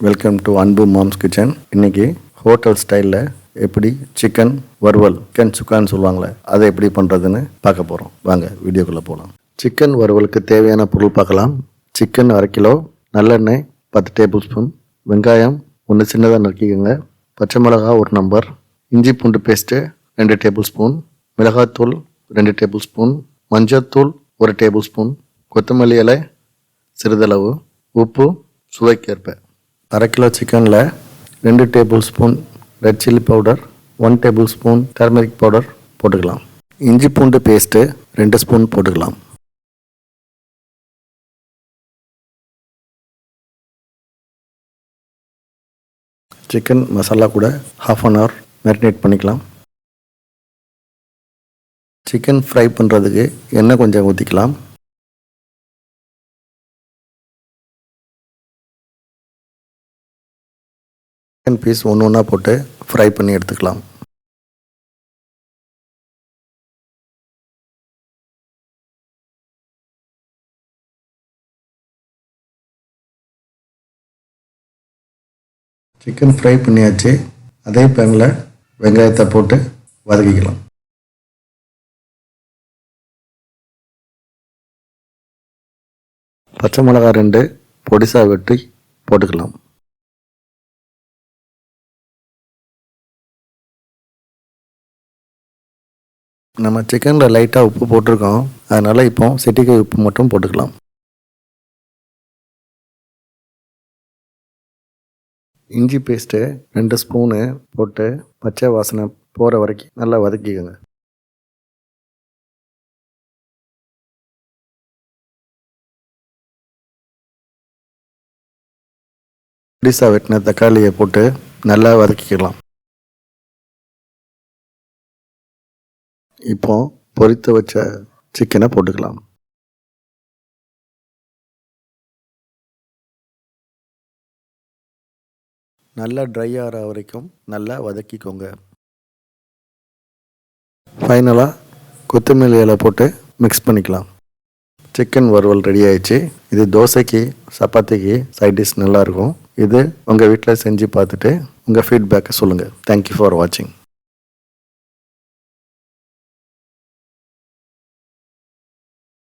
Welcome to அன்பு moms kitchen. இன்னைக்கு hotel ஸ்டைலில் எப்படி சிக்கன் வறுவல், சிக்கன் சுக்கான்னு சொல்லுவாங்களே, அதை எப்படி பண்ணுறதுன்னு பார்க்க போகிறோம். வாங்க வீடியோக்குள்ளே போகலாம். சிக்கன் வறுவலுக்கு தேவையான பொருள் பார்க்கலாம். சிக்கன் 1/2 கிலோ, நல்லெண்ணெய் 10 டேபிள் ஸ்பூன், வெங்காயம் 1 சின்னதாக நறுக்கிக்கோங்க, பச்சை மிளகாய் 1 நம்பர், இஞ்சி பூண்டு பேஸ்ட்டு 2 டேபிள் ஸ்பூன், மிளகாத்தூள் 2 டேபிள் ஸ்பூன், மஞ்சள்தூள் 1 டேபிள் ஸ்பூன், கொத்தமல்லி இலை சிறிதளவு, உப்பு சுவைக்கேற்ப. 1/2 கிலோ சிக்கனில் 2 table spoon red chilli powder, 1 table spoon turmeric powder போட்டுக்கலாம். இஞ்சி பூண்டு பேஸ்ட்டு 2 ஸ்பூன் போட்டுக்கலாம். சிக்கன் மசாலா கூட 1/2 hour மேரினேட் பண்ணிக்கலாம். சிக்கன் ஃப்ரை பண்ணுறதுக்கு எண்ணெய் கொஞ்சம் ஊற்றிக்கலாம். சிக்கன் பீஸ் ஒன்று ஒன்றா போட்டு ஃப்ரை பண்ணி எடுத்துக்கலாம். சிக்கன் ஃப்ரை பண்ணியாச்சு. அதே பேனில் வெங்காயத்தை போட்டு வதக்கிக்கலாம். பச்சை மிளகாய் 2 பொடிசாக வெட்டி போட்டுக்கலாம். நம்ம சிக்கனில் லைட்டாக உப்பு போட்டிருக்கோம், அதனால் இப்போ சிட்டிகை உப்பு மட்டும் போட்டுக்கலாம். இஞ்சி பேஸ்ட்டு 2 ஸ்பூனு போட்டு பச்சை வாசனை போகிற வரைக்கும் நல்லா வதக்கிக்கோங்க. பொடிசாக வெட்டின தக்காளியை போட்டு நல்லா வதக்கிக்கலாம். இப்போ பொரித்து வச்ச சிக்கனை போட்டுக்கலாம். நல்லா ட்ரை ஆகிற வரைக்கும் நல்லா வதக்கிக்கோங்க. ஃபைனலாக கொத்தமல்லி இலை போட்டு மிக்ஸ் பண்ணிக்கலாம். சிக்கன் வறுவல் ரெடி ஆயிடுச்சு. இது தோசைக்கு, சப்பாத்திக்கு சைட் டிஷ் நல்லாயிருக்கும். இது உங்கள் வீட்டில் செஞ்சு பார்த்துட்டு உங்கள் ஃபீட்பேக்கை சொல்லுங்கள். தேங்க்யூ ஃபார் வாட்சிங்.